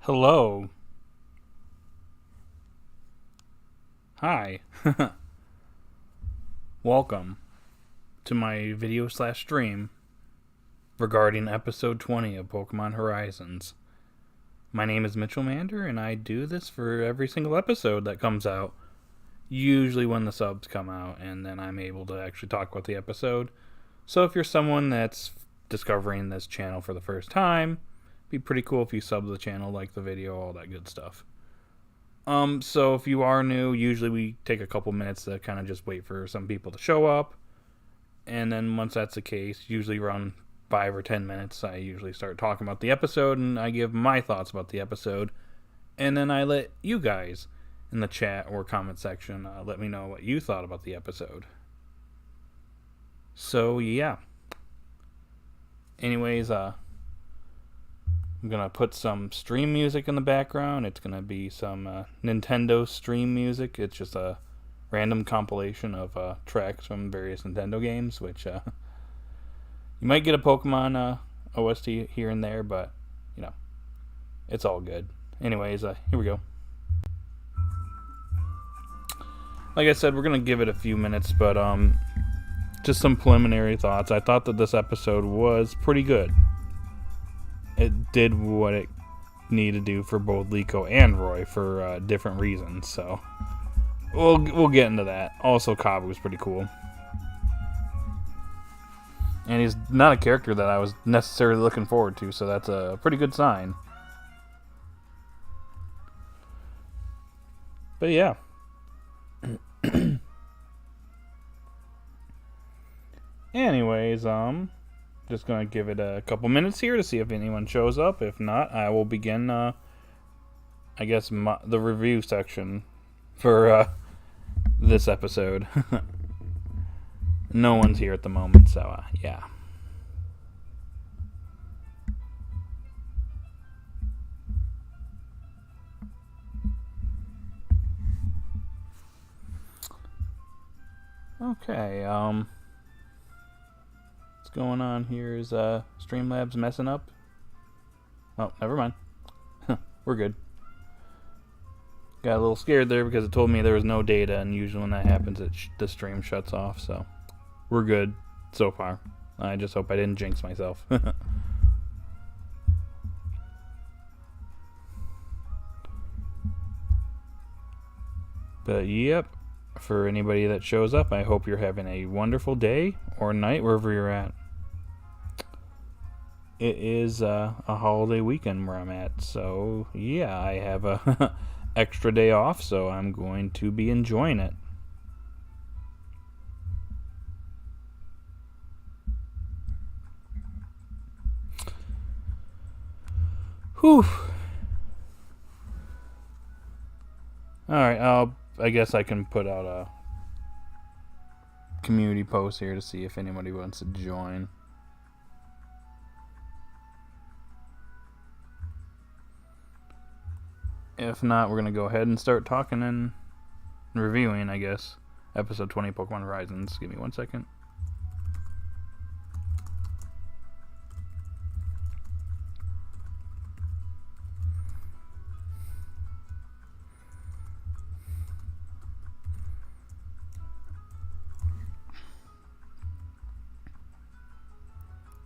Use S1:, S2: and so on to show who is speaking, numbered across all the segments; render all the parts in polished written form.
S1: Hello. Hi. Welcome to my video slash stream regarding episode 20 of Pokemon Horizons. My name is Mitchell Mander, and I do this for every single episode that comes out. Usually when the subs come out, and then I'm able to actually talk about the episode. So if you're someone that's discovering this channel for the first time, it'd be pretty cool if you sub the channel, like the video, all that good stuff. So if you are new, usually we take a couple minutes to kind of just wait for some people to show up. And then once that's the case, usually around 5 or 10 minutes, I usually start talking about the episode and I give my thoughts about the episode. And then I let you guys in the chat or comment section let me know what you thought about the episode. So yeah. Anyways, I'm gonna put some stream music in the background. It's gonna be some Nintendo stream music. It's just a random compilation of tracks from various Nintendo games, which you might get a Pokemon OST here and there, but you know, it's all good. Anyways, here we go. Like I said, we're gonna give it a few minutes, but just some preliminary thoughts. I thought that this episode was pretty good. It did what it needed to do for both Liko and Roy for different reasons, so we'll get into that. Also, Kabu was pretty cool, and he's not a character that I was necessarily looking forward to, so that's a pretty good sign. But yeah. Anyways, just gonna give it a couple minutes here to see if anyone shows up. If not, I will begin I guess the review section for this episode. No one's here at the moment, so yeah. Okay, what's going on here is Streamlabs messing up. Oh, never mind. We're good. Got a little scared there because it told me there was no data, and usually when that happens, the stream shuts off, so we're good so far. I just hope I didn't jinx myself. But yep, for anybody that shows up, I hope you're having a wonderful day or night wherever you're at. It is a holiday weekend where I'm at, so yeah, I have a extra day off, so I'm going to be enjoying it. Whew. Alright, I guess I can put out a community post here to see if anybody wants to join. If not, we're going to go ahead and start talking and reviewing, I guess, episode 20 Pokemon Horizons. Give me 1 second.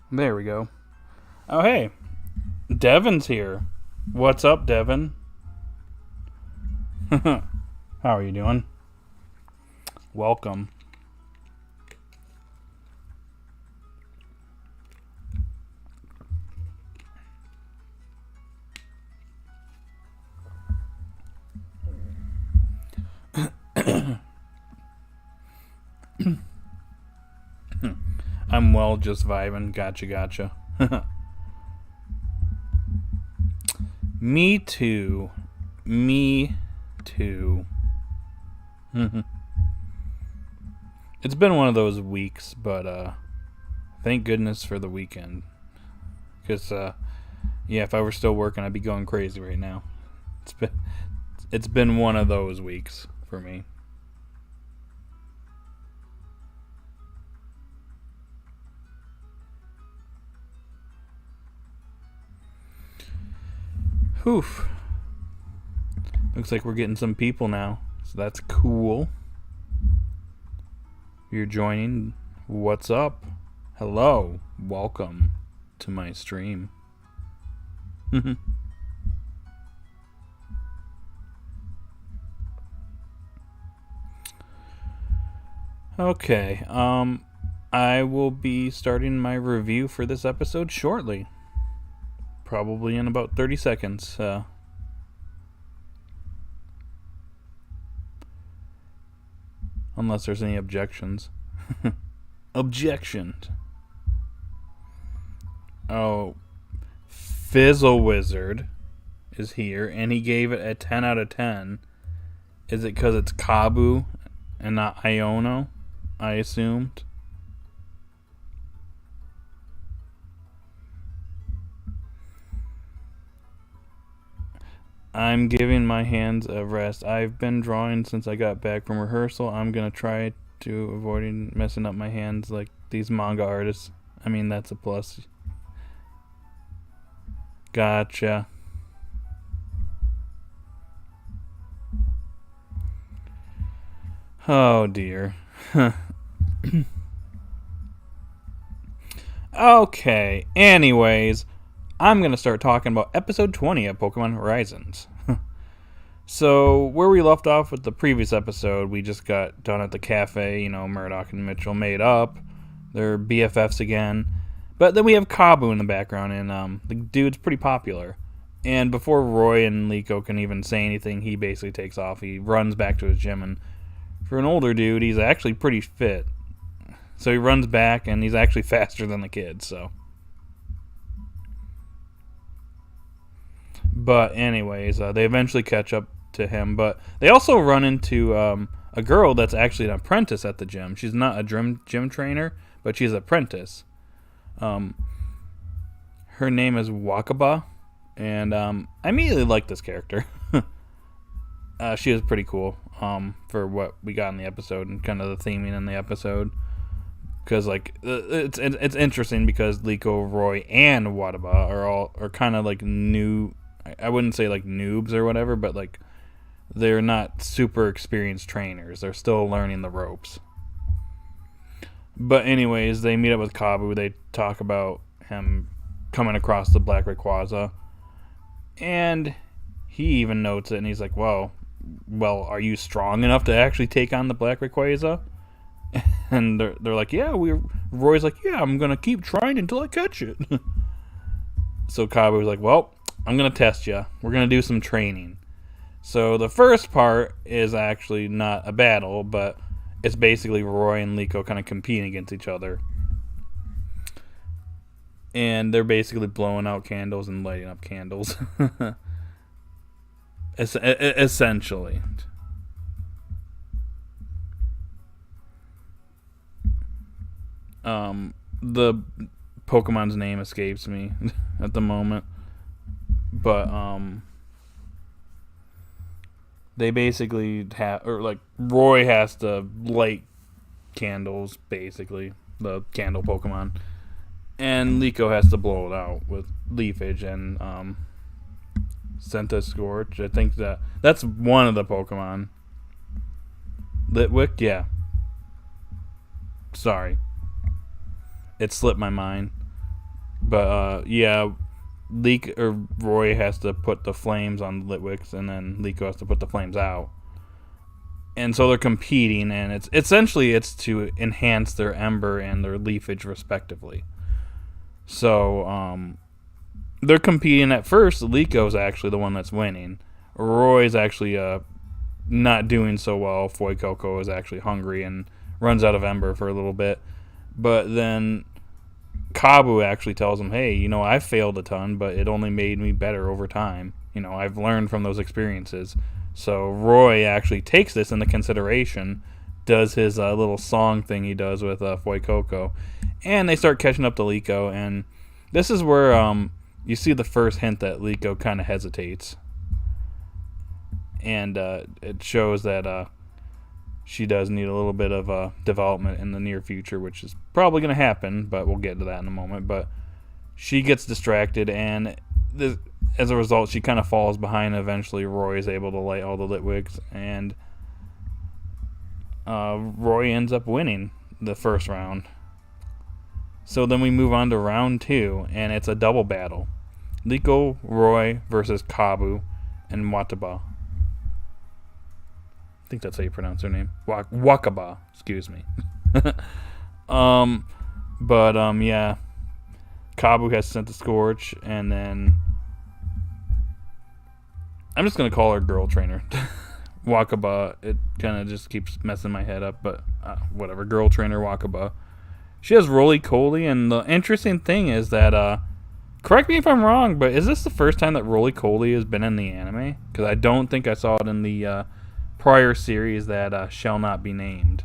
S1: There we go. Oh, hey. Devin's here. What's up, Devin? How are you doing? Welcome. I'm well, just vibing. Gotcha. Me too. It's been one of those weeks, but thank goodness for the weekend. Because yeah, if I were still working, I'd be going crazy right now. It's been one of those weeks for me. Whew. Looks like we're getting some people now, so that's cool. You're joining. What's up? Hello. Welcome to my stream. Okay. I will be starting my review for this episode shortly. Probably in about 30 seconds. Unless there's any objections. Objections. Oh, Fizzle Wizard is here, and he gave it a 10 out of 10. Is it because it's Kabu and not Iono, I assumed? I'm giving my hands a rest. I've been drawing since I got back from rehearsal. I'm going to try to avoid messing up my hands like these manga artists. I mean, that's a plus. Gotcha. Oh, dear. Okay, anyways, I'm going to start talking about episode 20 of Pokemon Horizons. So, where we left off with the previous episode, we just got done at the cafe. Murdoch and Mitchell made up. They're BFFs again. But then we have Kabu in the background, and the dude's pretty popular. And before Roy and Liko can even say anything, he basically takes off. He runs back to his gym, and for an older dude, he's actually pretty fit. So he runs back, and he's actually faster than the kids, so. But anyways, they eventually catch up to him. But they also run into a girl that's actually an apprentice at the gym. She's not a gym trainer, but she's an apprentice. Her name is Wakaba, and I immediately like this character. She is pretty cool for what we got in the episode and kind of the theming in the episode. Because it's interesting because Liko, Roy, and Wataba are kind of like new. I wouldn't say like noobs or whatever, but like they're not super experienced trainers. They're still learning the ropes. But anyways, they meet up with Kabu. They talk about him coming across the Black Rayquaza. And he even notes it, and he's like, well, are you strong enough to actually take on the Black Rayquaza? And they're like, yeah, Roy's like, yeah, I'm going to keep trying until I catch it. So Kabu's like, well, I'm going to test you. We're going to do some training. So the first part is actually not a battle, but it's basically Roy and Liko kind of competing against each other. And they're basically blowing out candles and lighting up candles. Essentially. The Pokemon's name escapes me at the moment. But, they basically Roy has to light candles, basically, the candle Pokemon. And Liko has to blow it out with Leafage and, Scorch. I think that's one of the Pokemon. Litwick? Yeah. Sorry. It slipped my mind. But, yeah, Roy has to put the flames on the Litwicks, and then Liko has to put the flames out. And so they're competing, and it's essentially to enhance their Ember and their Leafage respectively. So, they're competing at first. Liko's actually the one that's winning. Roy's actually not doing so well. Fuecoco is actually hungry and runs out of Ember for a little bit. But then Kabu actually tells him, hey, I failed a ton, but it only made me better over time. I've learned from those experiences. So Roy actually takes this into consideration, does his little song thing he does with Fuecoco, and they start catching up to Liko, and this is where you see the first hint that Liko kind of hesitates. And it shows that she does need a little bit of development in the near future, which is probably going to happen, but we'll get to that in a moment. But she gets distracted, and as a result, she kind of falls behind. Eventually, Roy is able to light all the Litwigs, and Roy ends up winning the first round. So then we move on to round 2, and it's a double battle. Liko, Roy versus Kabu and Wataba. I think that's how you pronounce her name. Wakaba, excuse me. Yeah. Kabu has sent the Scorch, and then I'm just going to call her Girl Trainer. Wakaba, it kind of just keeps messing my head up, but whatever. Girl Trainer Wakaba. She has Roly-Coly, and the interesting thing is that, correct me if I'm wrong, but is this the first time that Roly-Coly has been in the anime? Because I don't think I saw it in the prior series that shall not be named.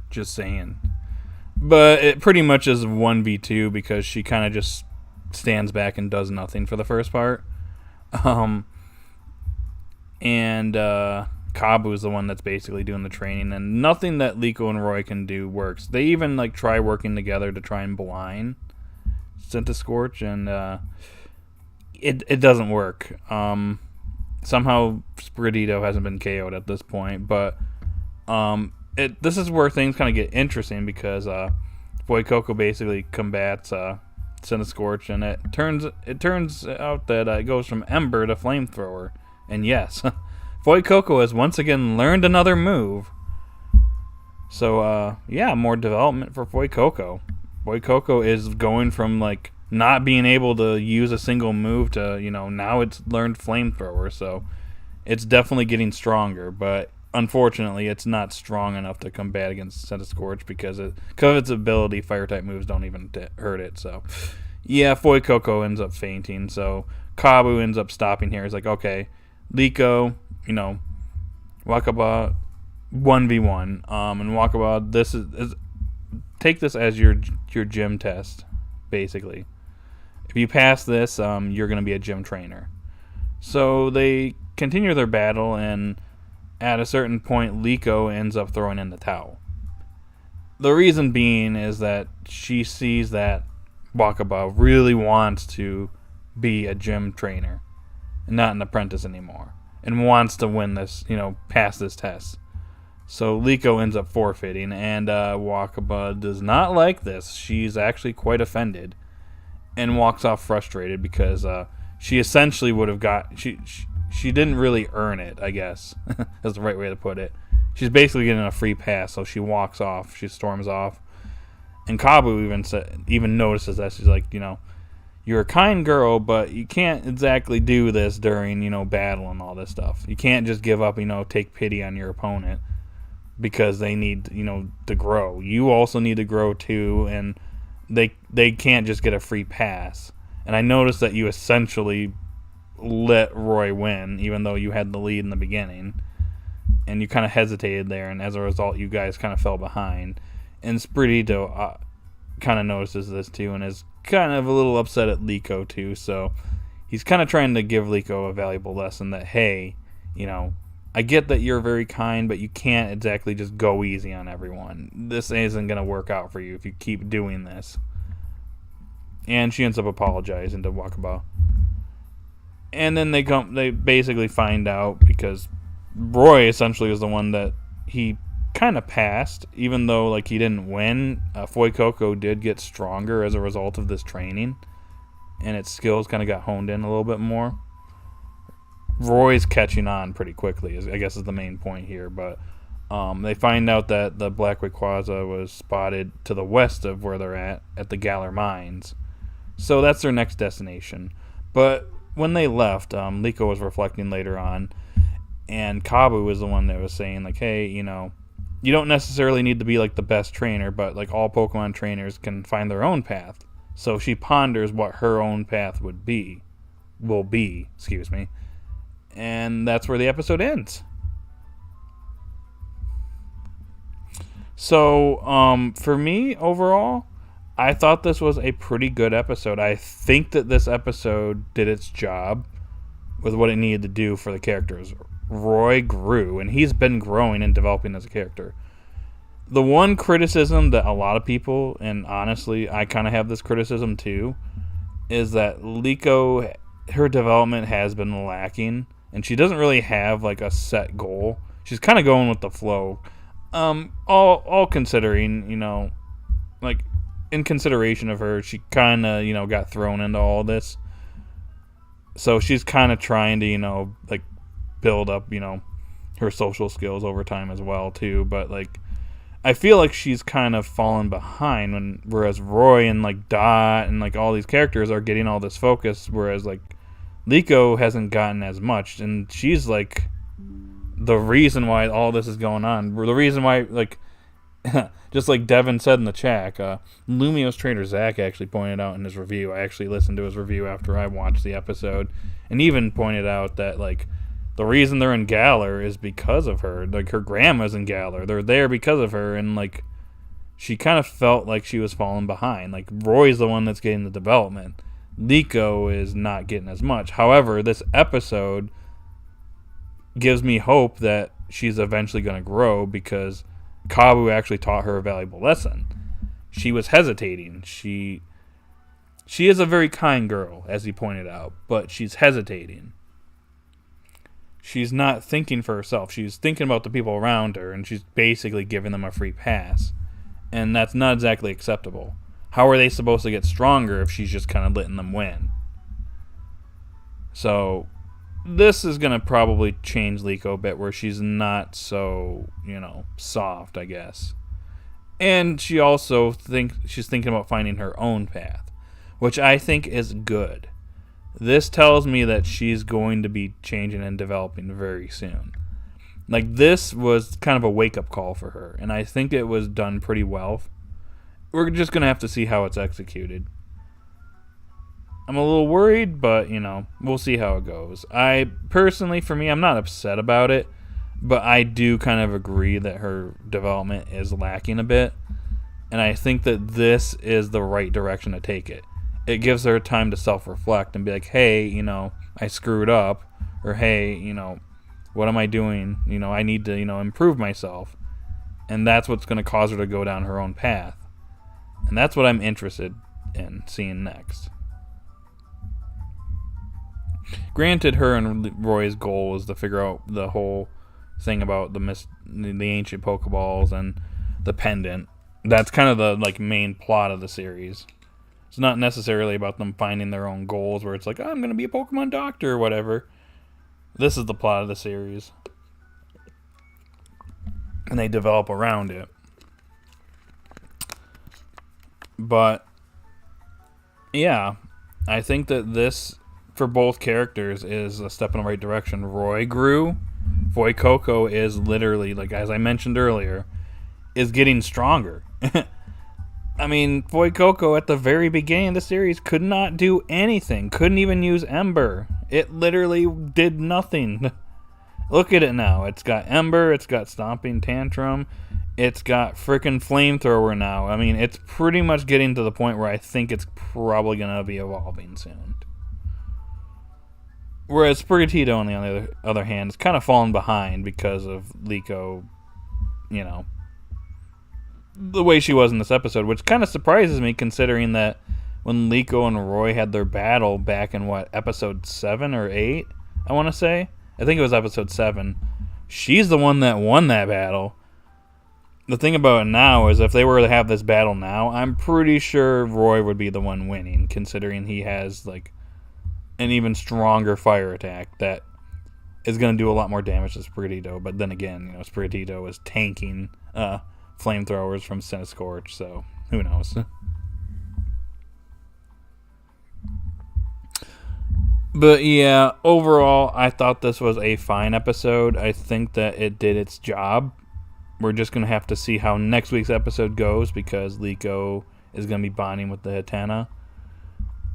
S1: Just saying. But it pretty much is 1v2 because she kind of just stands back and does nothing for the first part. Kabu is the one that's basically doing the training, and nothing that Liko and Roy can do works. They even try working together to try and blind Scorch, and it doesn't work. Somehow Spiritito hasn't been KO'd at this point, but this is where things kind of get interesting because Voikoko basically combats Scorch, and it turns out that it goes from Ember to Flamethrower, and yes. Voikoko has once again learned another move. So, more development for Voikoko. Voikoko is going from, not being able to use a single move to, now it's learned Flamethrower. So, it's definitely getting stronger. But, unfortunately, it's not strong enough to combat against Scorch because of its ability, Fire-type moves don't even hurt it. So, yeah, Voikoko ends up fainting. So, Kabu ends up stopping here. He's like, okay, Liko... Wakaba 1v1. And Wakaba, this is take this as your gym test, basically. If you pass this, you're going to be a gym trainer. So they continue their battle, and at a certain point, Liko ends up throwing in the towel. The reason being is that she sees that Wakaba really wants to be a gym trainer and not an apprentice anymore, and wants to win this, pass this test. So Liko ends up forfeiting, and Wakaba does not like this. She's actually quite offended and walks off frustrated because she essentially would have she didn't really earn it, I guess. That's the right way to put it. She's basically getting a free pass, so she walks off. She storms off. And Kabu even notices that. She's like, you're a kind girl, but you can't exactly do this during, battle and all this stuff. You can't just give up, take pity on your opponent because they need, to grow. You also need to grow too, and they can't just get a free pass. And I noticed that you essentially let Roy win, even though you had the lead in the beginning. And you kind of hesitated there, and as a result, you guys kind of fell behind. And Spiritito kind of notices this too, and is kind of a little upset at Liko too, so he's kind of trying to give Liko a valuable lesson that, hey, I get that you're very kind, but you can't exactly just go easy on everyone. This isn't going to work out for you if you keep doing this. And she ends up apologizing to Wakaba. And then they basically find out because Roy essentially was the one that he kind of passed, even though he didn't win. Voikoko did get stronger as a result of this training, and its skills kind of got honed in a little bit more. Roy's catching on pretty quickly, I guess is the main point here, but they find out that the Black Rayquaza was spotted to the west of where they're at the Galar Mines. So that's their next destination. But when they left, Liko was reflecting later on, and Kabu was the one that was saying, hey, you don't necessarily need to be the best trainer, but all Pokemon trainers can find their own path. So she ponders what her own path will be, and that's where the episode ends. So, for me, overall, I thought this was a pretty good episode. I think that this episode did its job with what it needed to do for the characters. Roy grew, and he's been growing and developing as a character. The one criticism that a lot of people, and honestly, I kind of have this criticism too, is that Liko, her development has been lacking, and she doesn't really have like a set goal. She's kind of going with the flow. All considering, like in consideration of her, she kind of got thrown into all this, so she's kind of trying to like build up her social skills over time as well too. But like I feel like she's kind of fallen behind whereas Roy and like Dot and like all these characters are getting all this focus, whereas like Liko hasn't gotten as much, and she's like the reason why all this is going on. The reason why, like, just like Devin said in the chat, Lumio's trader Zach actually pointed out in his review. I actually listened to his review after I watched the episode, and even pointed out that like the reason they're in Galar is because of her. Like her grandma's in Galar. They're there because of her, and like she kind of felt like she was falling behind. Like Roy's the one that's getting the development. Liko is not getting as much. However, this episode gives me hope that she's eventually going to grow because Kabu actually taught her a valuable lesson. She was hesitating. She is a very kind girl, as he pointed out, but she's hesitating. She's not thinking for herself. She's thinking about the people around her, and she's basically giving them a free pass. And that's not exactly acceptable. How are they supposed to get stronger if she's just kind of letting them win? So this is going to probably change Liko a bit, where she's not so, soft, I guess. And she also she's thinking about finding her own path, which I think is good. This tells me that she's going to be changing and developing very soon. Like, this was kind of a wake-up call for her, and I think it was done pretty well. We're just going to have to see how it's executed. I'm a little worried, but, we'll see how it goes. Personally, for me, I'm not upset about it, but I do kind of agree that her development is lacking a bit, and I think that this is the right direction to take it. It gives her time to self-reflect and be like, hey, I screwed up, or hey, what am I doing? I need to, improve myself, and that's what's going to cause her to go down her own path, and that's what I'm interested in seeing next. Granted, her and Roy's goal is to figure out the whole thing about the ancient Pokeballs and the pendant. That's kind of the main plot of the series. It's not necessarily about them finding their own goals, where it's like, I'm going to be a Pokemon doctor or whatever. This is the plot of the series, and they develop around it. But yeah, I think that this, for both characters, is a step in the right direction. Roy grew. Voikoko is literally, like as I mentioned earlier, is getting stronger. I mean, Voikoko at the very beginning of the series could not do anything. Couldn't even use Ember. It literally did nothing. Look at it now. It's got Ember. It's got Stomping Tantrum. It's got frickin' Flamethrower now. I mean, it's pretty much getting to the point where I think it's probably going to be evolving soon. Whereas Sprigatito, on the other hand, is kind of falling behind because of Liko, the way she was in this episode, which kind of surprises me considering that when Liko and Roy had their battle back in, episode 7 or 8, I want to say? I think it was episode 7. She's the one that won that battle. The thing about it now is if they were to have this battle now, I'm pretty sure Roy would be the one winning, considering he has, an even stronger fire attack that is going to do a lot more damage to Sprigatito. But then again, Sprigatito is tanking flamethrowers from Cinescorch, so who knows. But yeah, overall, I thought this was a fine episode. I think that it did its job. We're just going to have to see how next week's episode goes, because Liko is going to be bonding with the Hatena.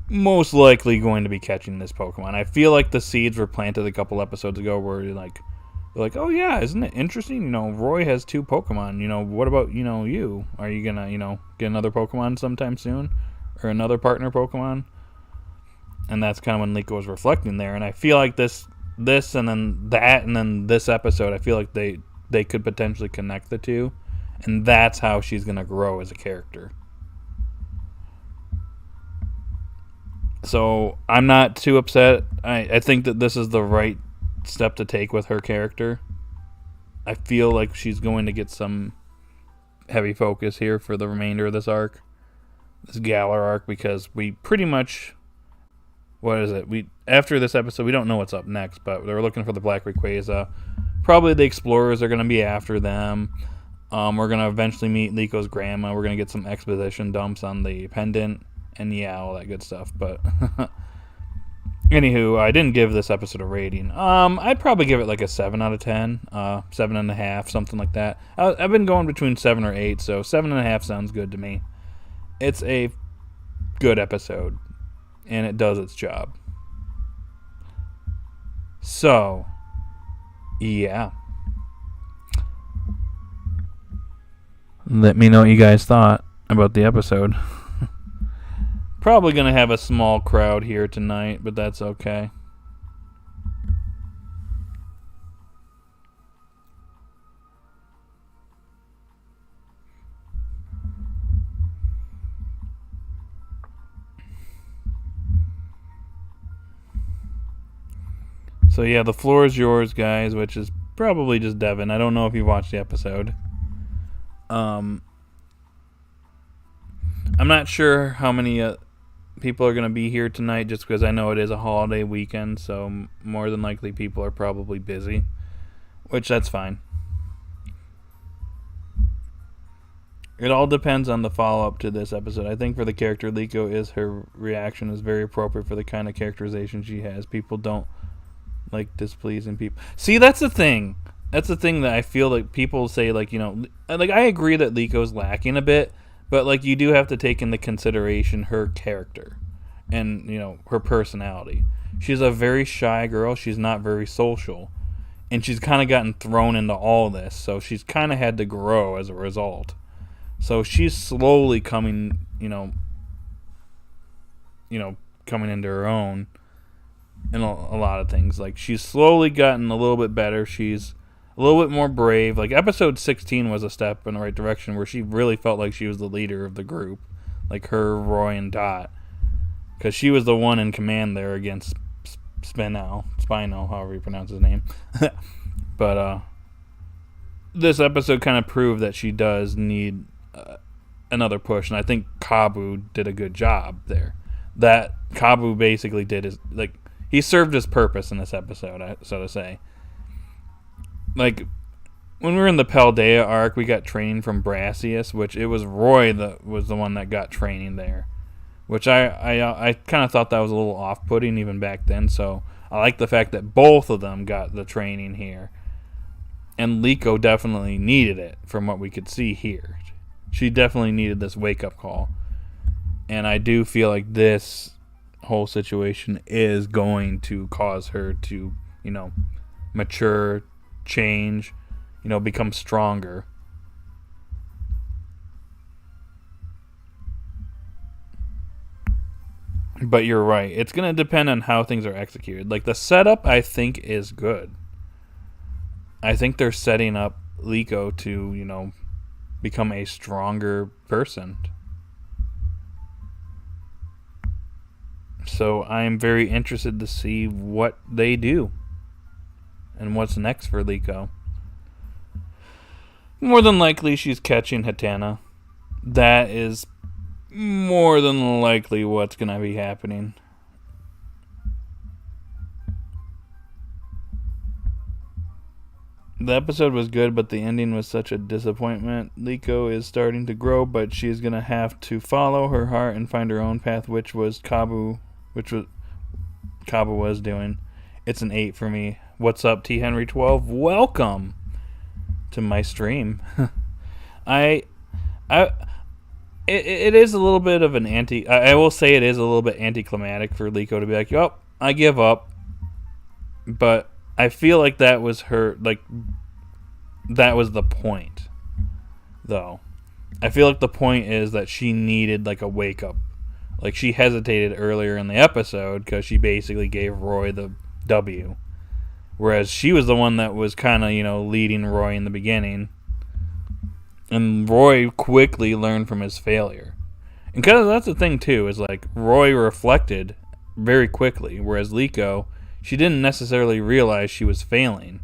S1: Most likely going to be catching this Pokemon. I feel like the seeds were planted a couple episodes ago where they're like, oh yeah, isn't it interesting? Roy has 2 Pokemon. What about, you? Are you going to, get another Pokemon sometime soon? Or another partner Pokemon? And that's kind of when Liko was reflecting there. And I feel like this and then that and then this episode, I feel like they could potentially connect the two. And that's how she's going to grow as a character. So I'm not too upset. I think that this is the right step to take with her character. I feel like she's going to get some heavy focus here for the remainder of this arc, this Galar arc, because we pretty much, what is it? After this episode, we don't know what's up next, but they're looking for the Black Rayquaza. Probably the explorers are going to be after them. We're going to eventually meet Liko's grandma. We're going to get some exposition dumps on the pendant, and yeah, all that good stuff. But anywho, I didn't give this episode a rating. I'd probably give it like a 7 out of 10, 7.5, something like that. I've been going between 7 or 8, so 7.5 sounds good to me. It's a good episode, and it does its job. So, yeah. Let me know what you guys thought about the episode. Probably going to have a small crowd here tonight, but that's okay. So yeah, the floor is yours, guys, which is probably just Devin. I don't know if you watched the episode. I'm not sure how many people are going to be here tonight, just because I know it is a holiday weekend, so more than likely people are probably busy, which that's fine. It all depends on the follow-up to this episode. I think for the character Liko, her reaction is very appropriate for the kind of characterization she has. People don't like displeasing people. See, that's the thing. That's the thing that I feel like people say, like, you know, like, I agree that Liko's lacking a bit, but, like, you do have to take into consideration her character and, you know, her personality. She's a very shy girl. She's not very social. And she's kind of gotten thrown into all this, so she's kind of had to grow as a result. So she's slowly coming, coming into her own in a lot of things. Like, she's slowly gotten a little bit better. She's a little bit more brave. Like, episode 16 was a step in the right direction where she really felt like she was the leader of the group. Like her, Roy, and Dot. Because she was the one in command there against Spino, however you pronounce his name. But this episode kind of proved that she does need another push. And I think Kabu did a good job there. That Kabu basically did is, like, he served his purpose in this episode, so to say. Like, when we were in the Paldea arc, we got training from Brassius, which it was Roy that was the one that got training there. Which I kind of thought that was a little off-putting even back then, so I like the fact that both of them got the training here. And Liko definitely needed it, from what we could see here. She definitely needed this wake-up call. And I do feel like this whole situation is going to cause her to, mature, change, become stronger. But you're right. It's going to depend on how things are executed. Like, the setup, I think, is good. I think they're setting up Liko to, become a stronger person. So I'm very interested to see what they do and what's next for Liko. More than likely, she's catching Hatana. That is more than likely what's going to be happening. The episode was good, but the ending was such a disappointment. Liko is starting to grow, but she's going to have to follow her heart and find her own path, which Kabu was doing. It's an 8 for me. What's up, T. Henry 12? Welcome to my stream. It is a little bit of an I will say it is a little bit anticlimactic for Liko to be like, "Oh, I give up." But I feel like that was that was the point, though. I feel like the point is that she needed, like, a wake up. Like, she hesitated earlier in the episode because she basically gave Roy the W. Whereas she was the one that was kind of, leading Roy in the beginning. And Roy quickly learned from his failure. And kind of that's the thing, too, is, like, Roy reflected very quickly, whereas Liko, she didn't necessarily realize she was failing.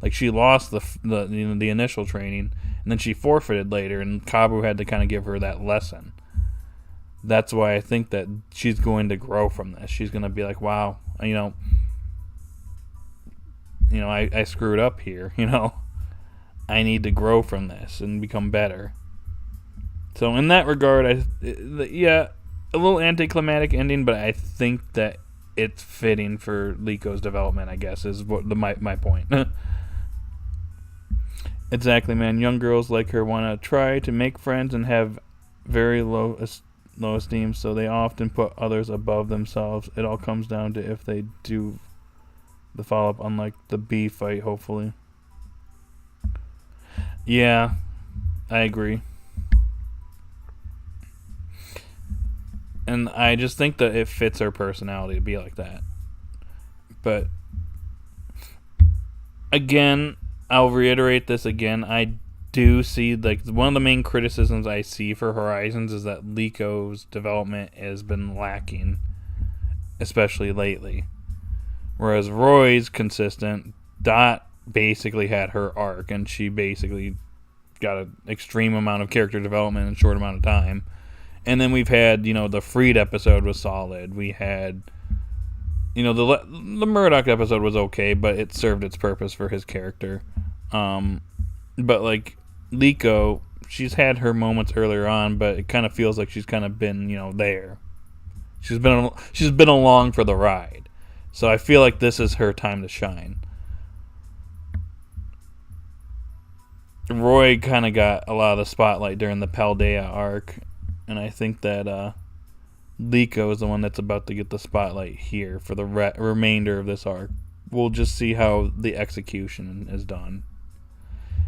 S1: Like, she lost the initial training, and then she forfeited later, and Kabu had to kind of give her that lesson. That's why I think that she's going to grow from this. She's going to be like, wow, I screwed up here, I need to grow from this and become better. So in that regard, a little anticlimactic ending, but I think that it's fitting for Liko's development, I guess, is what my point. Exactly, man. Young girls like her want to try to make friends and have very low esteem, so they often put others above themselves. It all comes down to if they do the follow-up, unlike the bee fight, hopefully. Yeah, I agree. And I just think that it fits her personality to be like that. But again, I'll reiterate this again. I do see, like, one of the main criticisms I see for Horizons is that Liko's development has been lacking, especially lately. Whereas Roy's consistent. Dot basically had her arc, and she basically got an extreme amount of character development in a short amount of time. And then we've had, the Freed episode was solid. We had, the Murdoch episode was okay, but it served its purpose for his character. But like Liko, she's had her moments earlier on, but it kind of feels like she's kind of been, there. She's been along for the ride. So I feel like this is her time to shine. Roy kind of got a lot of the spotlight during the Paldea arc, and I think that Liko is the one that's about to get the spotlight here for the remainder of this arc. We'll just see how the execution is done.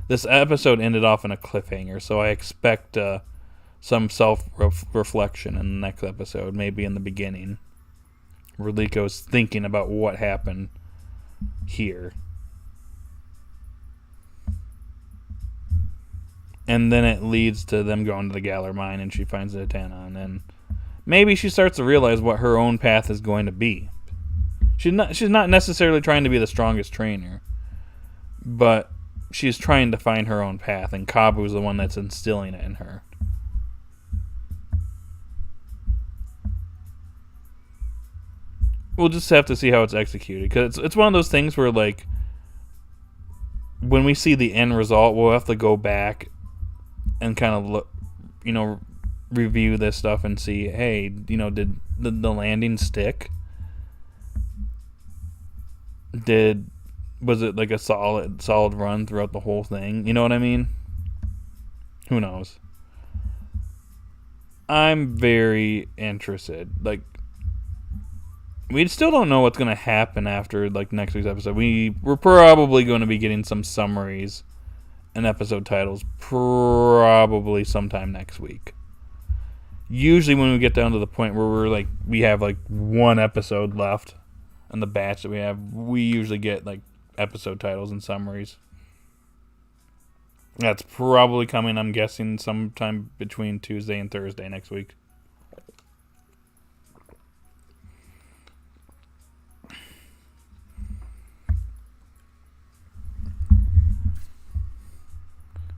S1: This episode ended off in a cliffhanger, so I expect some self-reflection in the next episode, maybe in the beginning, where Liko's thinking about what happened here. And then it leads to them going to the Galar mine, and she finds the Atana, and then maybe she starts to realize what her own path is going to be. She's not necessarily trying to be the strongest trainer, but she's trying to find her own path, and Kabu's the one that's instilling it in her. We'll just have to see how it's executed, because it's one of those things where, like, when we see the end result, we'll have to go back and kind of look, review this stuff and see, hey, did the landing stick? Was it like a solid run throughout the whole thing? You know what I mean? Who knows? I'm very interested. Like, we still don't know what's going to happen after, like, next week's episode. We're probably going to be getting some summaries and episode titles probably sometime next week. Usually when we get down to the point where we have like one episode left in the batch that we have, we usually get like episode titles and summaries. That's probably coming, I'm guessing, sometime between Tuesday and Thursday next week.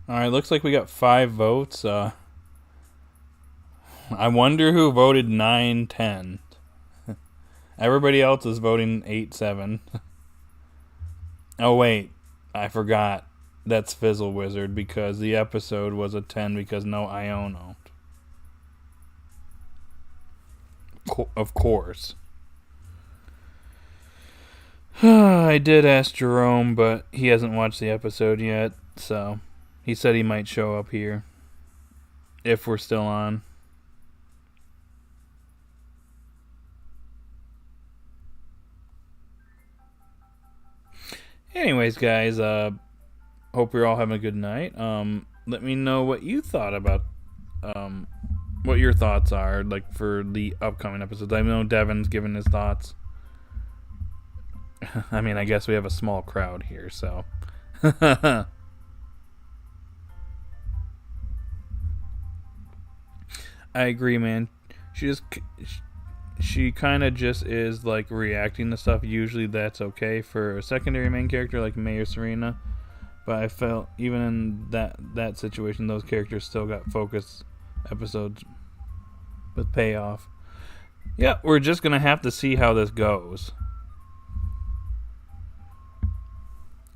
S1: Alright, looks like we got 5 votes. I wonder who voted 9-10. Everybody else is voting 8-7. Oh, wait. I forgot. That's Fizzle Wizard, because the episode was a 10 because no Iono. Of course. I did ask Jerome, but he hasn't watched the episode yet, so he said he might show up here if we're still on. Anyways, guys, hope you're all having a good night. Let me know what you thought about, what your thoughts are, like, for the upcoming episodes. I know Devin's given his thoughts. I mean, I guess we have a small crowd here, so. I agree, man. she kind of just is like reacting to stuff. Usually that's okay for a secondary main character like May or Serena. But I felt even in that situation, those characters still got focus episodes with payoff. Yeah, we're just going to have to see how this goes.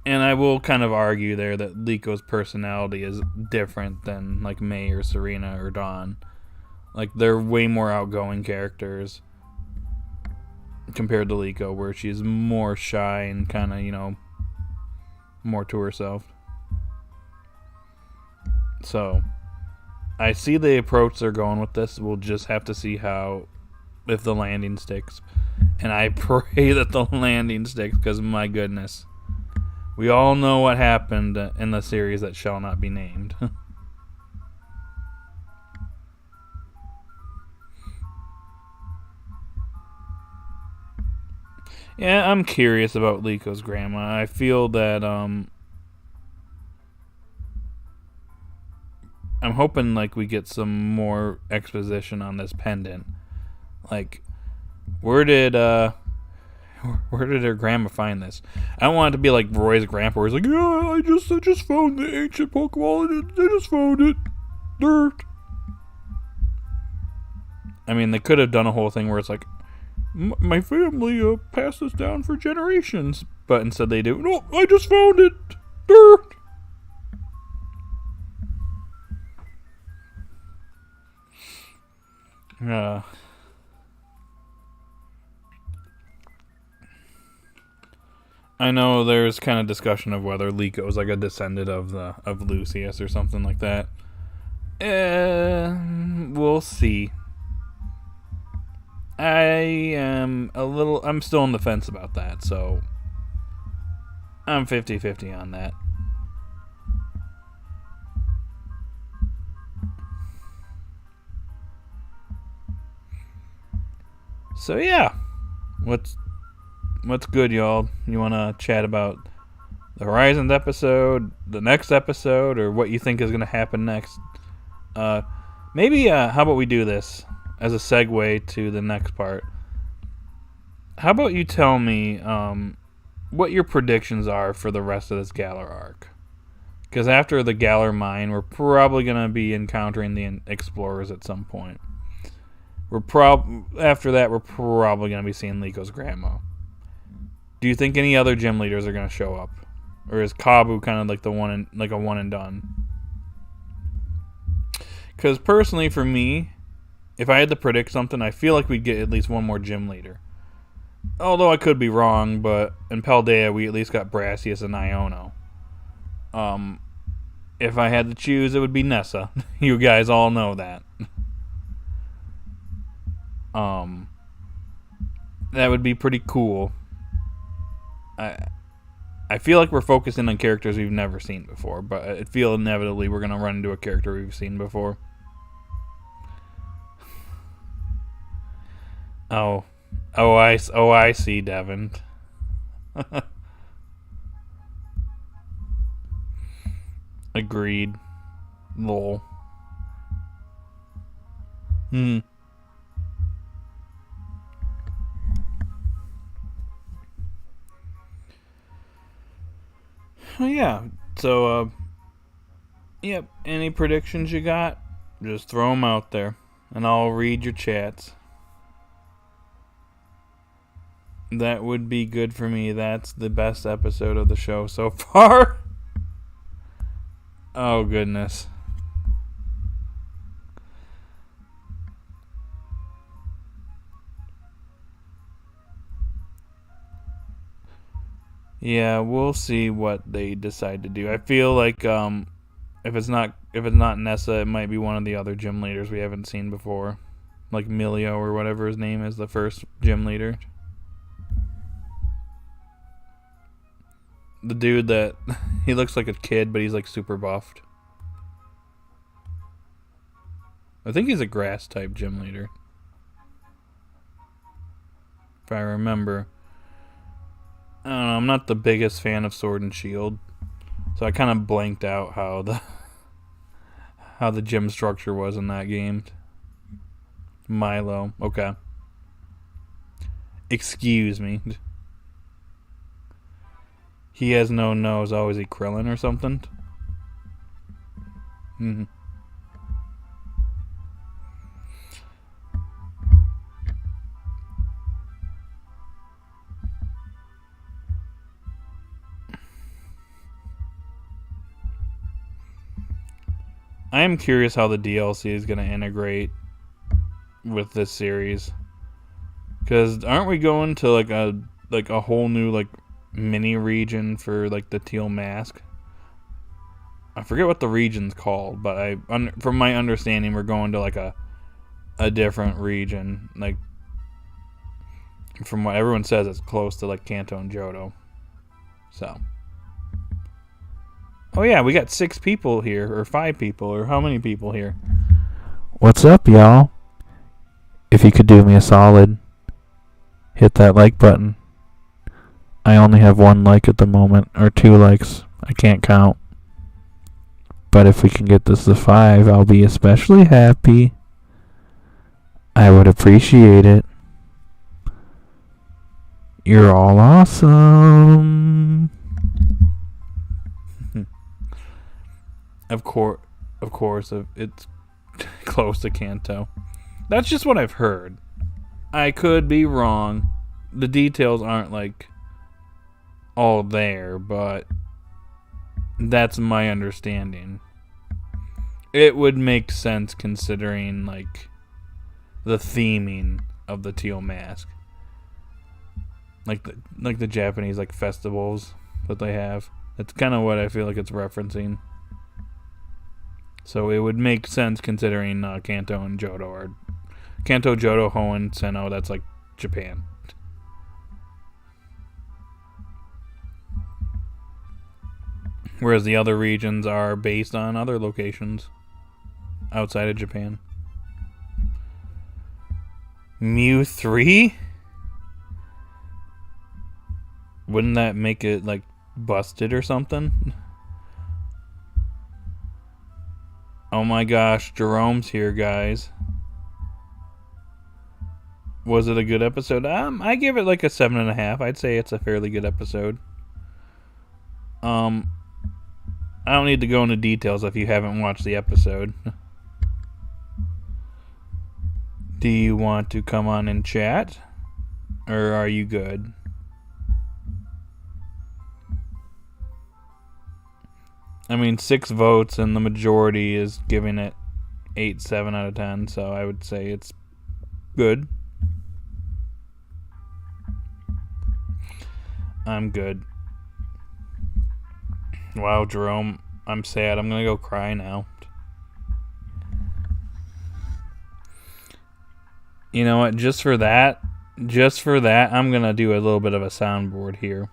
S1: And I will kind of argue there that Liko's personality is different than like May or Serena or Dawn. Like, they're way more outgoing characters compared to Liko, where she's more shy and kind of, more to herself. So, I see the approach they're going with this. We'll just have to see if the landing sticks. And I pray that the landing sticks, because my goodness. We all know what happened in the series that shall not be named. Yeah, I'm curious about Liko's grandma. I feel that I'm hoping like we get some more exposition on this pendant. Like, where did her grandma find this? I don't want it to be like Roy's grandpa, where he's like, yeah, I just found the ancient Pokeball. I just found it. Dirt. I mean, they could have done a whole thing where it's like, my family passed this down for generations, but instead they do, no, I just found it. Dirt. I know there's kind of discussion of whether Liko is like a descendant of Lucius or something like that. We'll see. I'm still on the fence about that, so I'm 50-50 on that. So yeah, what's good, y'all? You want to chat about the Horizons episode, the next episode, or what you think is going to happen next? Maybe how about we do this as a segue to the next part? How about you tell me what your predictions are for the rest of this Galar arc? Because after the Galar mine, we're probably going to be encountering the explorers at some point. After that, we're probably going to be seeing Liko's grandma. Do you think any other gym leaders are going to show up, or is Kabu kind of like a one and done? Because personally, for me, if I had to predict something, I feel like we'd get at least one more gym leader. Although I could be wrong, but in Paldea we at least got Brassius and Iono. If I had to choose, it would be Nessa. You guys all know that. That would be pretty cool. I feel like we're focusing on characters we've never seen before, but I feel inevitably we're going to run into a character we've seen before. Oh, I see, Devin. Agreed. Lol. Oh, yeah. So, yep. Any predictions you got? Just throw them out there, and I'll read your chats. That would be good for me. That's the best episode of the show so far. Oh, goodness. Yeah, we'll see what they decide to do. I feel like if it's not Nessa, it might be one of the other gym leaders we haven't seen before, like Milio or whatever his name is, the first gym leader. The dude that he looks like a kid, but he's like super buffed. I think he's a grass type gym leader, if I remember. I don't know, I'm not the biggest fan of Sword and Shield, so I kind of blanked out how the gym structure was in that game. Milo, okay. Excuse me. He has no nose. Oh, is he Krillin or something? Mm-hmm. I am curious how the DLC is going to integrate with this series. Because aren't we going to like a whole new like mini region for like the teal mask? I forget what the region's called, but from my understanding, we're going to like a different region. Like from what everyone says, it's close to like Kanto and Johto. So. Oh yeah, we got 6 people here, or 5 people, or how many people here?
S2: What's up, y'all? If you could do me a solid, hit that like button. I only have 1 like at the moment, or 2 likes. I can't count. But if we can get this to 5, I'll be especially happy. I would appreciate it. You're all awesome.
S1: Of course, it's close to Kanto. That's just what I've heard. I could be wrong. The details aren't like all there, but that's my understanding. It would make sense considering like the theming of the teal mask. Like the Japanese like festivals that they have. That's kind of what I feel like it's referencing. So it would make sense considering Kanto and Johto are Kanto, Johto, Hoenn, Sinnoh. That's like Japan. Whereas the other regions are based on other locations outside of Japan. Mew 3? Wouldn't that make it like busted or something? Oh my gosh, Jerome's here, guys. Was it a good episode? I give it like a 7.5. I'd say it's a fairly good episode. I don't need to go into details if you haven't watched the episode. Do you want to come on and chat? Or are you good? I mean, 6 votes and the majority is giving it 7 out of 10, so I would say it's good. I'm good. Wow, Jerome, I'm sad. I'm gonna go cry now. You know what? Just for that, I'm gonna do a little bit of a soundboard here.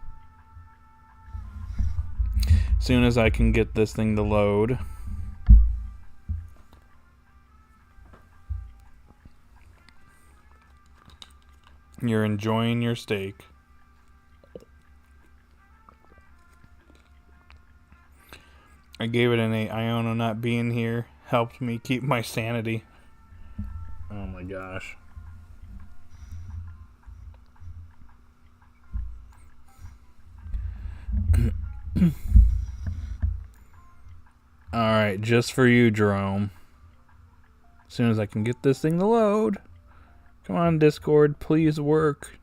S1: As soon as I can get this thing to load. You're enjoying your steak. I gave it an 8. Iona not being here helped me keep my sanity. Oh my gosh. Alright, just for you, Jerome. As soon as I can get this thing to load. Come on, Discord, please work.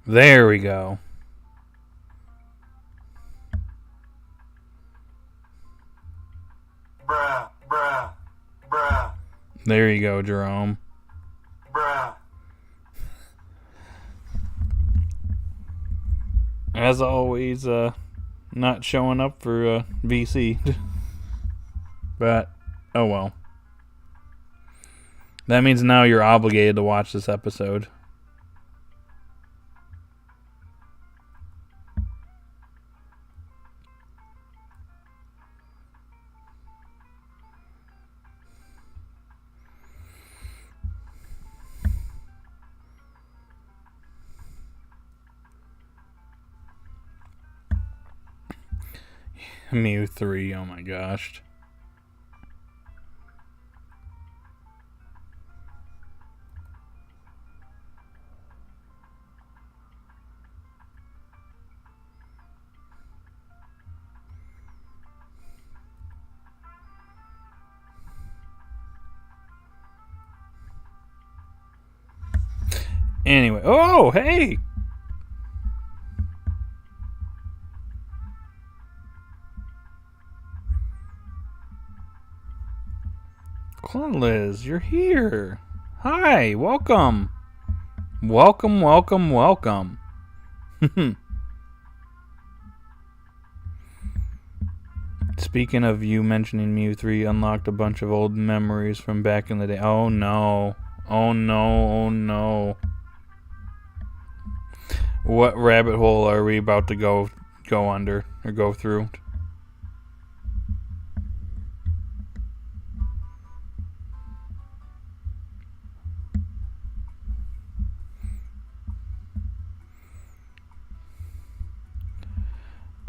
S1: There we go.
S3: Bruh, bruh, bruh.
S1: There you go, Jerome.
S3: Bruh.
S1: As always, not showing up for VC. But, oh well. That means now you're obligated to watch this episode. Mew 3, oh my gosh. Anyway, oh, hey! Clone Liz, you're here. Hi, welcome. Welcome. Speaking of you mentioning Mew 3 unlocked a bunch of old memories from back in the day. Oh no. What rabbit hole are we about to go under or go through?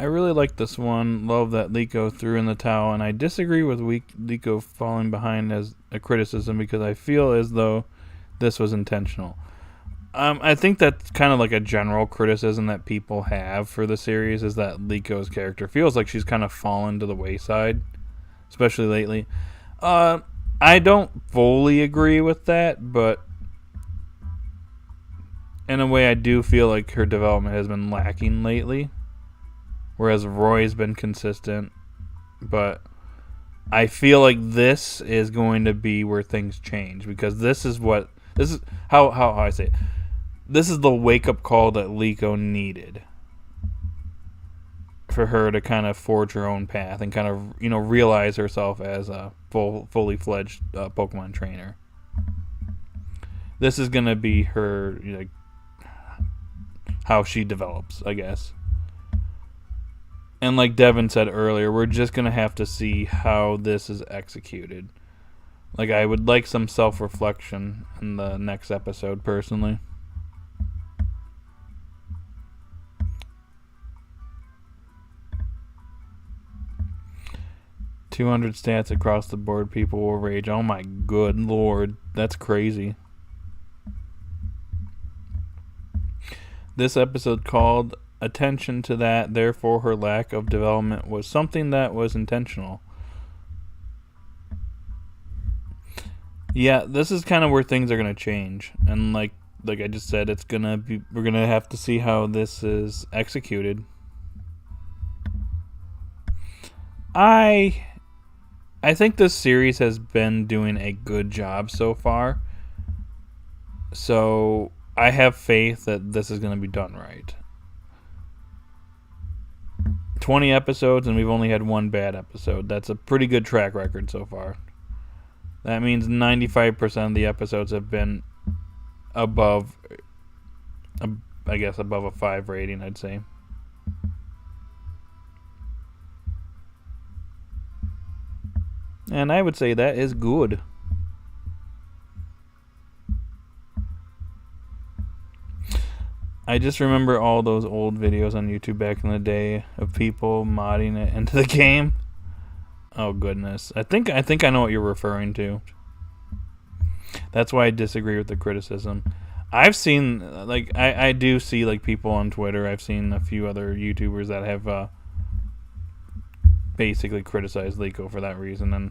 S1: I really like this one. Love that Liko threw in the towel, and I disagree with Liko falling behind as a criticism because I feel as though this was intentional. I think that's kind of like a general criticism that people have for the series is that Liko's character feels like she's kind of fallen to the wayside, especially lately. I don't fully agree with that, but in a way I do feel like her development has been lacking lately. Whereas Roy's been consistent, but I feel like this is going to be where things change because this is how I say it. This is the wake up call that Liko needed for her to kind of forge her own path and kind of realize herself as a fully fledged Pokemon trainer. This is gonna be her how she develops, I guess. And like Devin said earlier, we're just going to have to see how this is executed. Like, I would like some self-reflection in the next episode, personally. $200 stats across the board, people will rage. Oh my good lord, that's crazy. This episode called attention to that, therefore her lack of development was something that was intentional. Yeah, this is kind of where things are going to change, and like I just said, we're going to have to see how this is executed. I think this series has been doing a good job so far, so I have faith that this is going to be done right. 20 episodes and we've only had one bad episode. That's a pretty good track record so far. That means 95% of the episodes have been above a 5 rating, I'd say. And I would say that is good. I just remember all those old videos on YouTube back in the day of people modding it into the game. Oh goodness. I think I know what you're referring to. That's why I disagree with the criticism. I've seen I do see people on Twitter. I've seen a few other YouTubers that have basically criticized Liko for that reason, and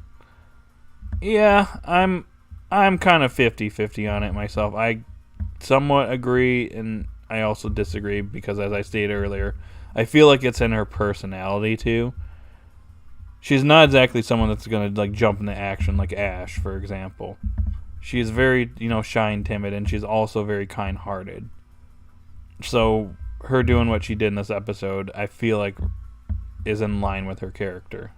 S1: yeah, I'm kind of 50-50 on it myself. I somewhat agree and I also disagree because, as I stated earlier, I feel like it's in her personality too. She's not exactly someone that's going to jump into action like Ash, for example. She's very, shy and timid, and she's also very kind-hearted. So her doing what she did in this episode, I feel like is in line with her character.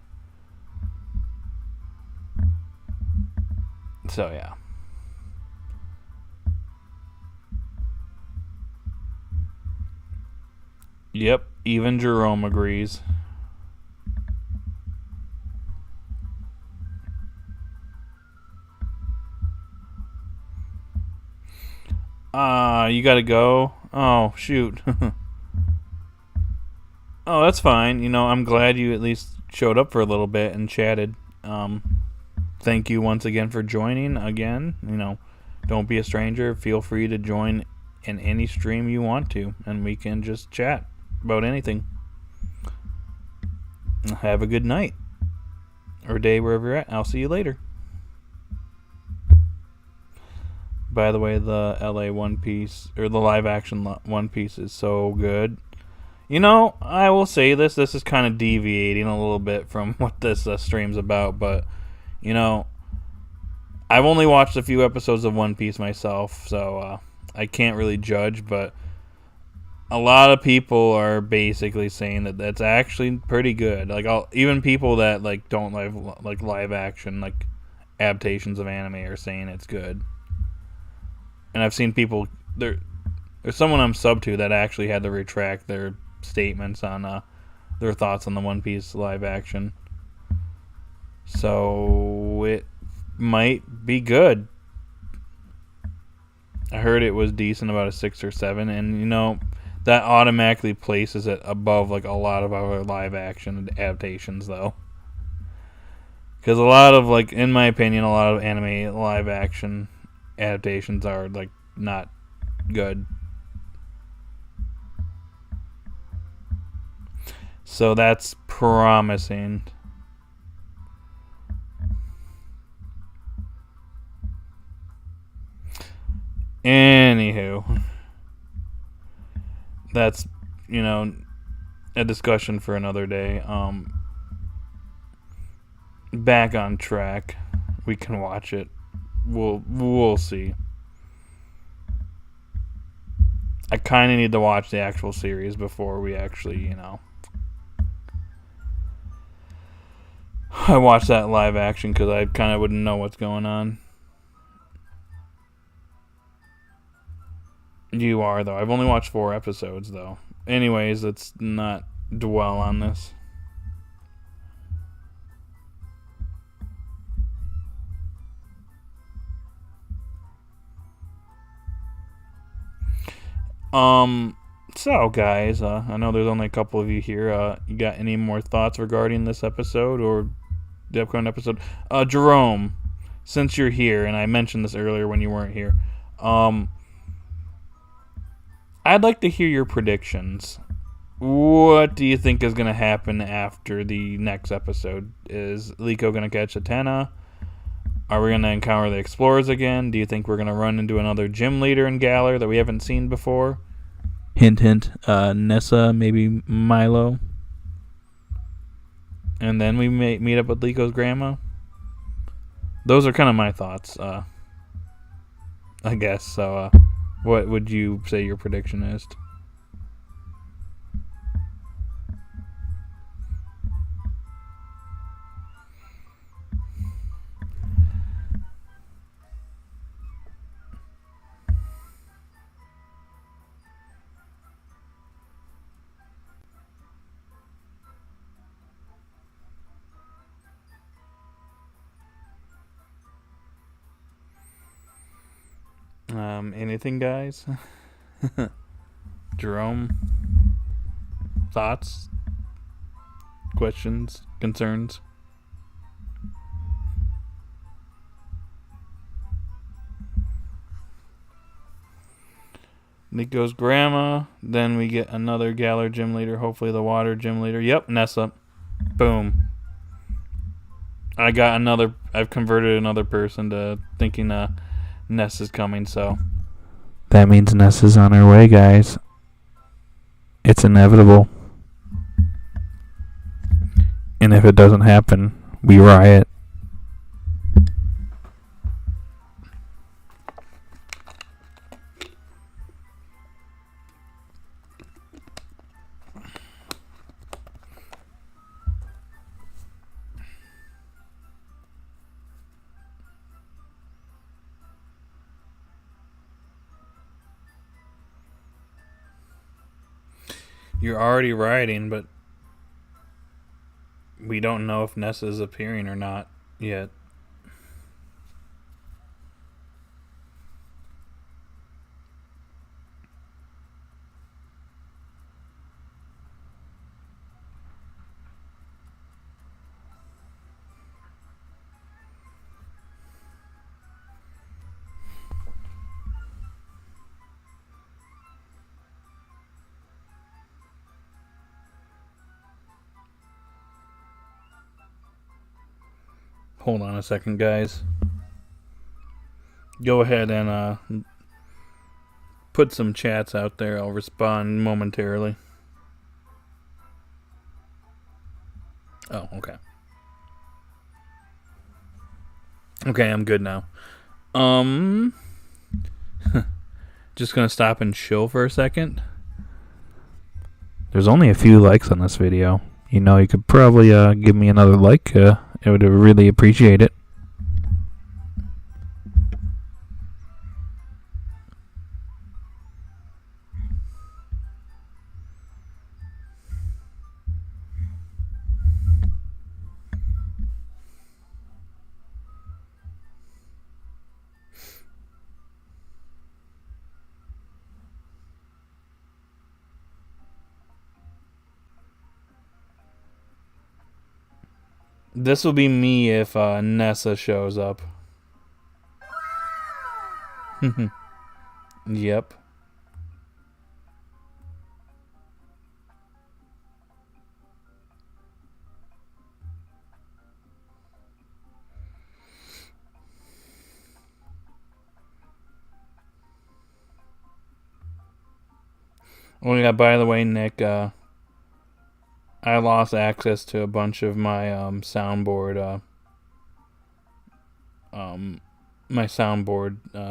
S1: So yeah. Yep, even Jerome agrees. You gotta go? Oh, shoot. Oh, that's fine. I'm glad you at least showed up for a little bit and chatted. Thank you once again for joining again. Don't be a stranger. Feel free to join in any stream you want to, and we can just chat about anything. Have a good night or day wherever you're at. I'll see you later. By the way, the LA One Piece, or the live action One Piece is so good. You know, I will say this is kind of deviating a little bit from what this stream's about, but, you know, I've only watched a few episodes of One Piece myself, so I can't really judge, but a lot of people are basically saying that that's actually pretty good. Like, even people that like don't like live action, like adaptations of anime, are saying it's good. And I've seen people there's someone I'm sub to that actually had to retract their statements on their thoughts on the One Piece live action. So it might be good. I heard it was decent, about a 6 or 7, and you know, that automatically places it above like a lot of other live action adaptations, though. Because a lot of, like, in my opinion, a lot of anime live action adaptations are like not good. So that's promising. Anywho, that's, you know, a discussion for another day. Back on track. We can watch it. We'll see. I kind of need to watch the actual series before we actually, you know, I watch that live action, because I kind of wouldn't know what's going on. You are, though. I've only watched 4 episodes, though. Anyways, let's not dwell on this. So guys, I know there's only a couple of you here. You got any more thoughts regarding this episode or the upcoming episode? Jerome, since you're here, and I mentioned this earlier when you weren't here, I'd like to hear your predictions. What do you think is going to happen after the next episode? Is Liko going to catch a Tenna? Are we going to encounter the Explorers again? Do you think we're going to run into another gym leader in Galar that we haven't seen before? Hint, hint. Nessa, maybe Milo. And then we may meet up with Liko's grandma. Those are kind of my thoughts, I guess. So, what would you say your prediction is? Anything, guys? Jerome? Thoughts? Questions? Concerns? Nico's grandma. Then we get another Galar gym leader. Hopefully the water gym leader. Yep, Nessa. Boom. I've converted another person to thinking Ness is coming, so.
S2: That means Ness is on her way, guys. It's inevitable. And if it doesn't happen, we riot.
S1: You're already rioting, but we don't know if Nessa is appearing or not yet. Hold on a second, guys. go ahead and put some chats out there. I'll respond momentarily. Oh, okay. Okay, I'm good now. Just gonna stop and chill for a second.
S2: There's only a few likes on this video. You know, you could probably give me another like. I would really appreciate it.
S1: This will be me if Nessa shows up. Yep. Oh yeah, by the way, Nick, I lost access to a bunch of my soundboard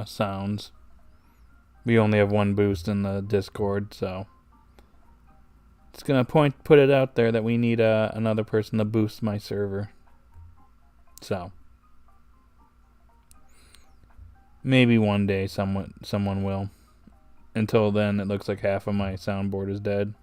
S1: sounds. We only have one boost in the Discord, so it's gonna put it out there that we need another person to boost my server. So maybe one day someone will. Until then, it looks like half of my soundboard is dead.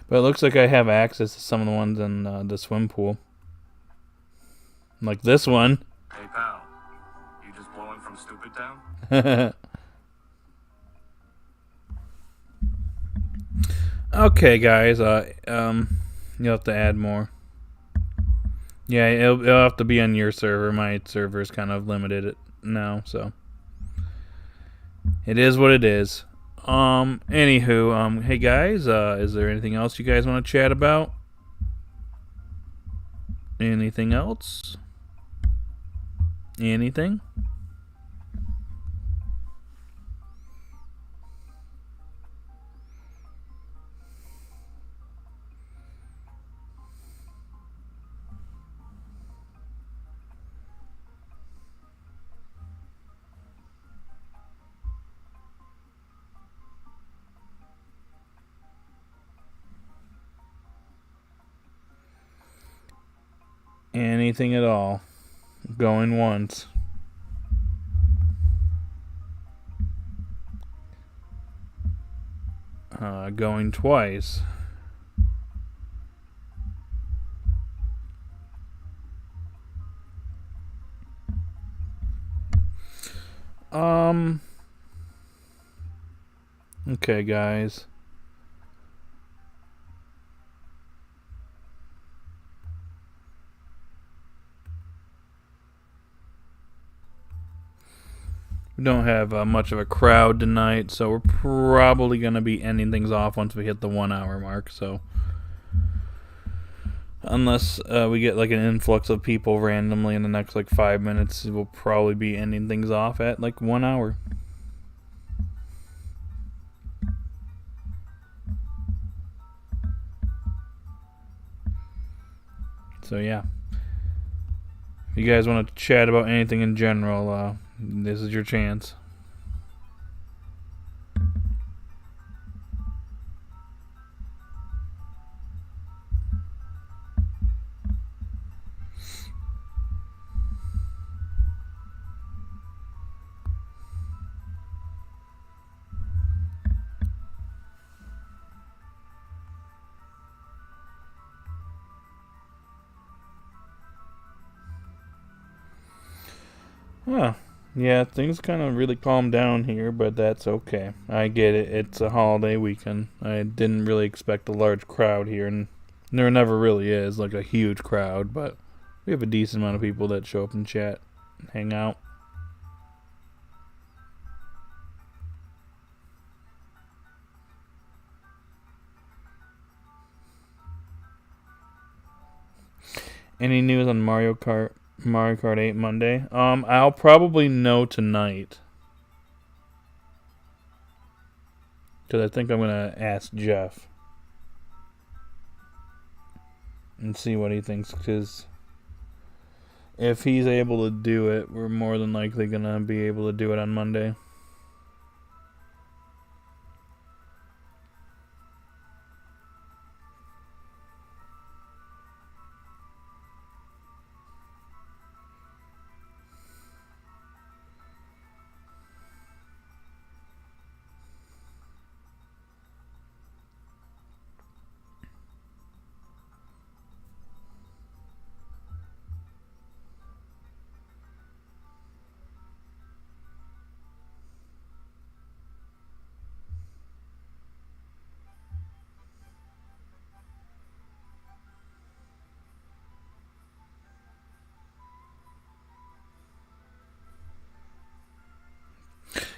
S1: But it looks like I have access to some of the ones in the swim pool. Like this one.
S3: Hey pal, you just blowing from Stupid Town?
S1: Okay, guys. You'll have to add more. Yeah, it'll have to be on your server. My server is kind of limited now, so it is what it is. Anywho, hey guys, is there anything else you guys want to chat about? Anything else? Anything? Anything at all? Going once. Going twice. Okay, guys. We don't have much of a crowd tonight, so we're probably going to be ending things off once we hit the 1 hour mark. So, unless we get like an influx of people randomly in the next like 5 minutes, we'll probably be ending things off at like 1 hour. So yeah, if you guys want to chat about anything in general, this is your chance. Huh. Yeah, things kind of really calmed down here, but that's okay. I get it. It's a holiday weekend. I didn't really expect a large crowd here, and there never really is, like a huge crowd, but we have a decent amount of people that show up and chat and hang out. Any news on Mario Kart 8 Monday? I'll probably know tonight. Because I think I'm going to ask Jeff. And see what he thinks. Because if he's able to do it, we're more than likely going to be able to do it on Monday.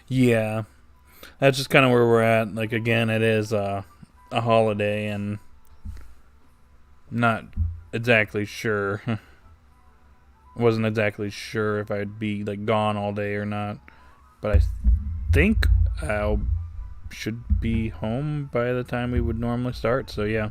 S1: Yeah, that's just kind of where we're at. Like, again, it is a holiday, and not exactly sure. Wasn't exactly sure if I'd be like gone all day or not, but I think I should be home by the time we would normally start. So yeah.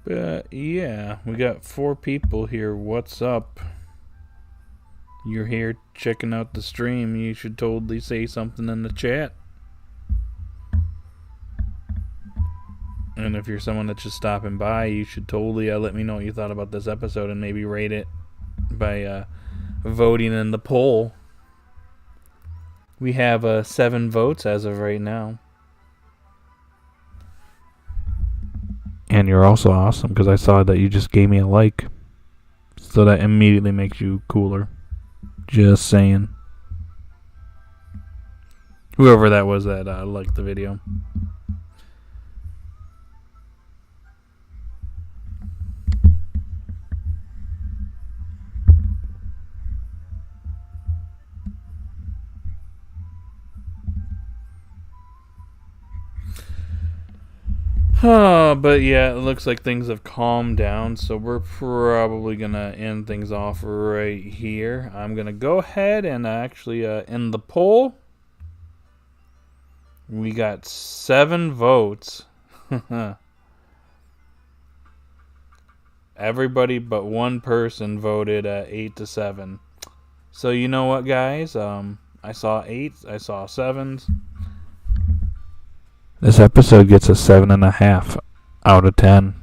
S1: But yeah, we got 4 people here. What's up? You're here checking out the stream. You should totally say something in the chat. And if you're someone that's just stopping by, you should totally let me know what you thought about this episode and maybe rate it by voting in the poll. We have 7 votes as of right now.
S2: And you're also awesome because I saw that you just gave me a like. So that immediately makes you cooler. Just saying.
S1: Whoever that was that liked the video. But yeah, it looks like things have calmed down, so we're probably gonna end things off right here. I'm gonna go ahead and actually end the poll. We got 7 votes. Everybody but one person voted 8-7. So you know what, guys? I saw 8s, I saw 7s.
S2: This episode gets a 7.5 out of 10.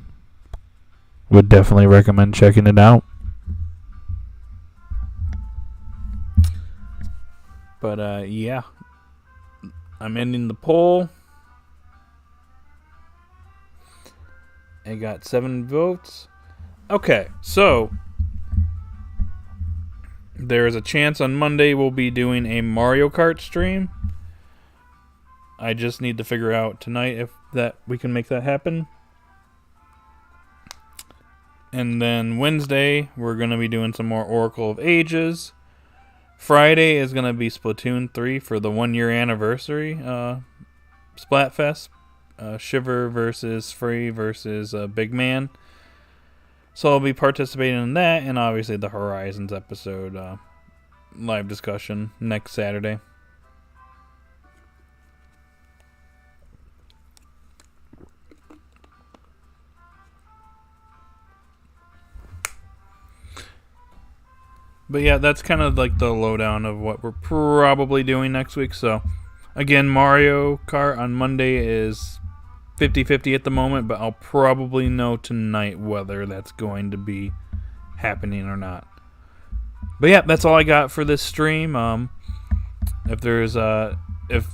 S2: Would definitely recommend checking it out.
S1: But yeah, I'm ending the poll. I got 7 votes. Okay, so there is a chance on Monday we'll be doing a Mario Kart stream. I just need to figure out tonight if that we can make that happen. And then Wednesday, we're going to be doing some more Oracle of Ages. Friday is going to be Splatoon 3 for the 1-year anniversary Splatfest. Shiver versus Free versus Big Man. So I'll be participating in that, and obviously the Horizons episode live discussion next Saturday. But yeah, that's kind of like the lowdown of what we're probably doing next week. So, again, Mario Kart on Monday is 50-50 at the moment, but I'll probably know tonight whether that's going to be happening or not. But yeah, that's all I got for this stream. If there's if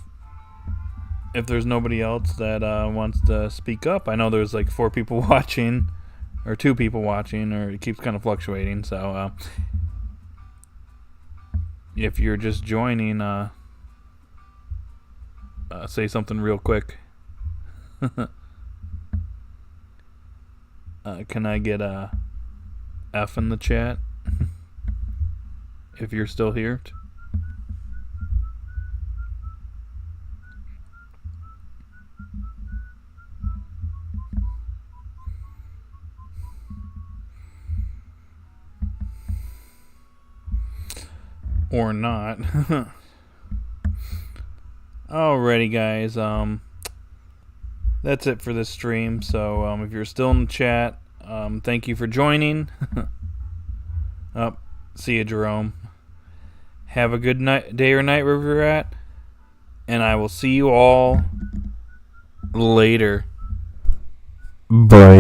S1: there's nobody else that wants to speak up, I know there's like 4 people watching, or 2 people watching, or it keeps kind of fluctuating. So if you're just joining, say something real quick. Can I get a F in the chat? If you're still here. Or not. Alrighty, guys. That's it for this stream. So, if you're still in the chat, thank you for joining. See you, Jerome. Have a good night, day or night wherever you're at, and I will see you all later.
S2: Bye.